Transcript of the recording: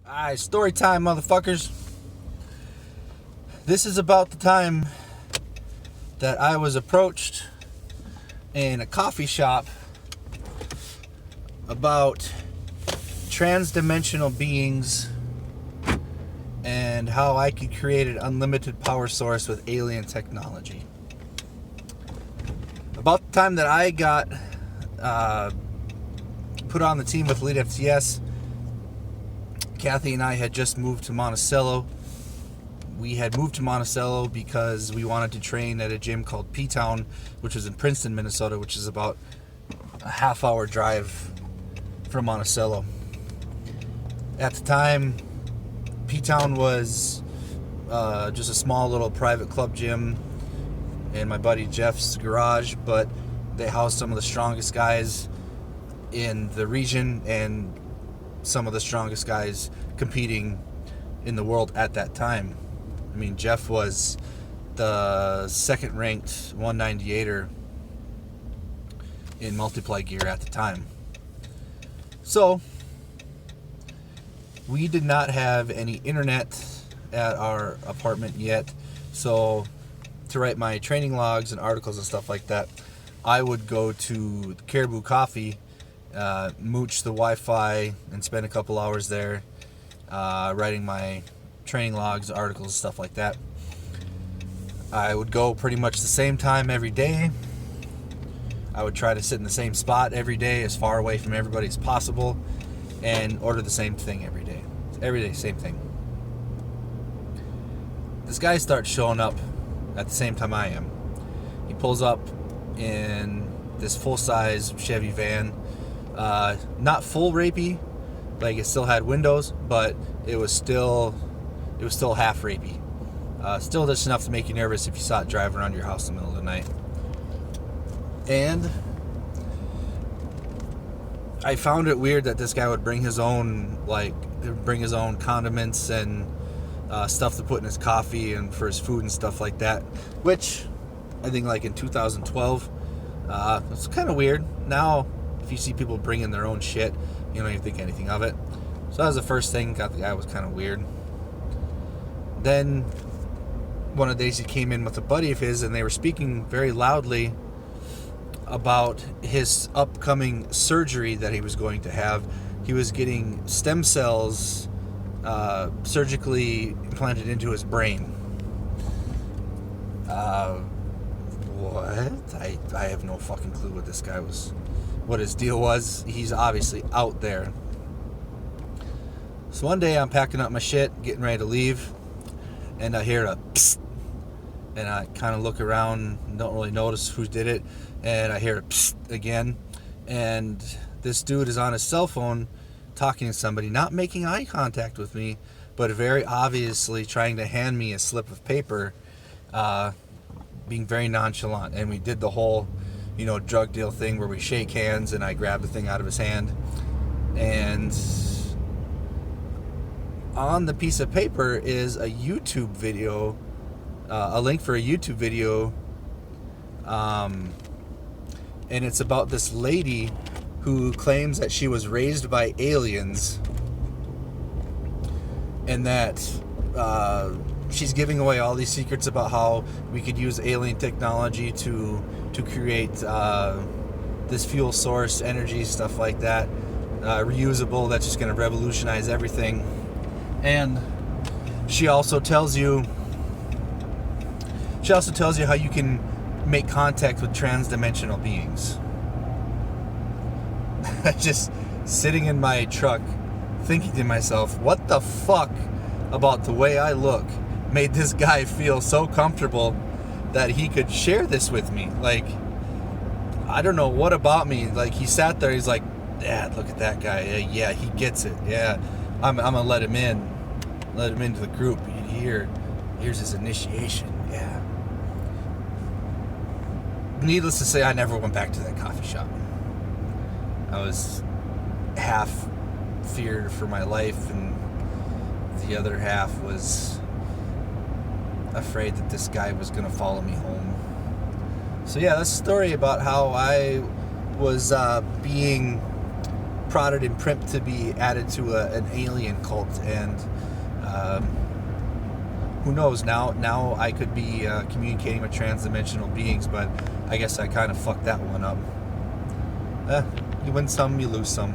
Alright, story time, motherfuckers. This is about the time that I was approached in a coffee shop about trans-dimensional beings and how I could create an unlimited power source with alien technology. About the time that I got put on the team with Elite FTS, Kathy and I had just moved to Monticello. We had moved to Monticello because we wanted to train at a gym called P-Town, which was in Princeton, Minnesota, which is about a half-hour drive from Monticello. At the time, P-Town was just a small little private club gym in my buddy Jeff's garage, but they housed some of the strongest guys in the region and some of the strongest guys competing in the world at that time. I mean, Jeff was the second ranked 198er in multiply gear at the time. So we did not have any internet at our apartment yet, so to write my training logs and articles and stuff like that, I would go to Caribou Coffee, mooch the Wi-Fi, and spend a couple hours there writing my training logs, articles, stuff like that. I would go pretty much the same time every day. I would try to sit in the same spot every day, as far away from everybody as possible, and order the same thing every day. Every day, same thing. This guy starts showing up at the same time I am. He pulls up in this full-size Chevy van. Not full rapey, like it still had windows, but it was still half rapey. Still just enough to make you nervous if you saw it drive around your house in the middle of the night. And I found it weird that this guy would bring his own condiments and stuff to put in his coffee and for his food and stuff like that, which I think like in 2012 it's kind of weird. Now if you see people bringing their own shit, you don't even think anything of it. So that was the first thing. Thought the guy was kind of weird. Then one of the days he came in with a buddy of his, and they were speaking very loudly about his upcoming surgery that he was going to have. He was getting stem cells surgically implanted into his brain. What? I have no fucking clue what this guy was, what his deal was. He's obviously out there. So one day I'm packing up my shit, getting ready to leave, and I hear a psst, and I kind of look around, don't really notice who did it, and I hear a psst again, and this dude is on his cell phone talking to somebody, not making eye contact with me, but very obviously trying to hand me a slip of paper, being very nonchalant. And we did the whole, drug deal thing where we shake hands and I grab the thing out of his hand, and on the piece of paper is a YouTube video, a link for a YouTube video, and it's about this lady who claims that she was raised by aliens, and that she's giving away all these secrets about how we could use alien technology to create this fuel source, energy, stuff like that, reusable, that's just going to revolutionize everything. And she also tells you how you can make contact with trans-dimensional beings. Just sitting in my truck thinking to myself, what the fuck about the way I look made this guy feel so comfortable that he could share this with me? Like, I don't know what about me. Like, he sat there, he's like, Dad, look at that guy. Yeah, he gets it. Yeah, I'm gonna let him into the group. Here's his initiation. Yeah. Needless to say, I never went back to that coffee shop. I was half feared for my life, and the other half was afraid that this guy was going to follow me home. So yeah, that's a story about how I was being prodded and primped to be added to an alien cult, and who knows, now I could be communicating with trans-dimensional beings, but I guess I kind of fucked that one up. You win some, you lose some.